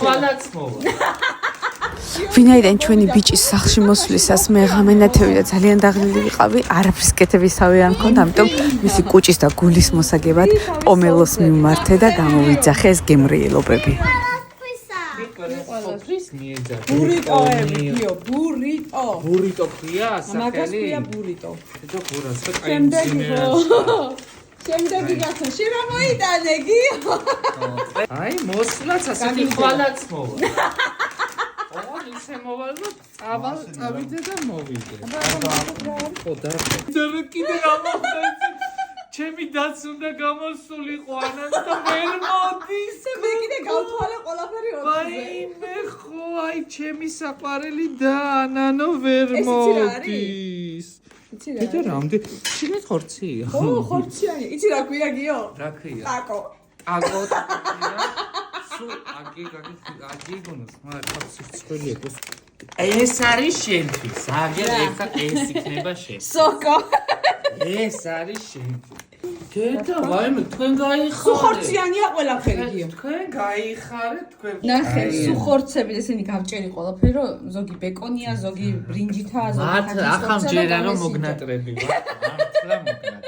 ყველაც მოვა. ვინაიდან ჩვენი ბიჭის სახლში მოსვლისას მე ღამენათევი და ძალიან დაღლილი ვიყავი, არაფრის კეთებისავე არ მქონდა, ამიტომ მისი კუჭის და გულის მოსაგებად პომელოს მიმართე და გამოვიძახე ეს გემრიელობები. ბურიტოები, ბურიტო. ბურიტო ქვია სახელი? მაგას ქვია ბურიტო. და გურას და კაინცინერა. შემდეგი გახსნა, შენ რა მოიტანე გიო? აი, მოსვლაც ასეთი ყველაც მოვა. ისე მოვალ და წავიდე და მოვიდე. ხო და კიდე ამოხდა. ჩემი დაც უნდა გამოსულიყო ანან და ვერ მოდის. მე კიდე გავთვალე ყველაფერი ოთხზე. ვაიმე ხო, აი ჩემი საყვარელი და ანანო ვერ მოდის. იცი რა? და რამდენ შიგნით ხორცია? ო, ხორციანი. იცი რა ქვია გიო? რა ქვია? ტაკო. ტაკო. სულ აგი გონოს, მაგრამ სიცხველი ეკოს. ეს არის შენთვის. აგერ ეს იქნება შენ. სოკო. ეს არის შენთვის. დედა, ვაიმე, თქვენ გაიხარეთ. სულ ხორციანია ყველაფერი გიო. თქვენ გაიხარეთ, თქვენ. ნახე, სულ ხორცები ესენი გავჭერი ყველაფერი, რომ ზოგი ბეკონია, ზოგი ბრინჯითაა, ზოგი მათ ახალ ჯერა რომ მოგნატრები ვარ. მართლა მოგნატრები.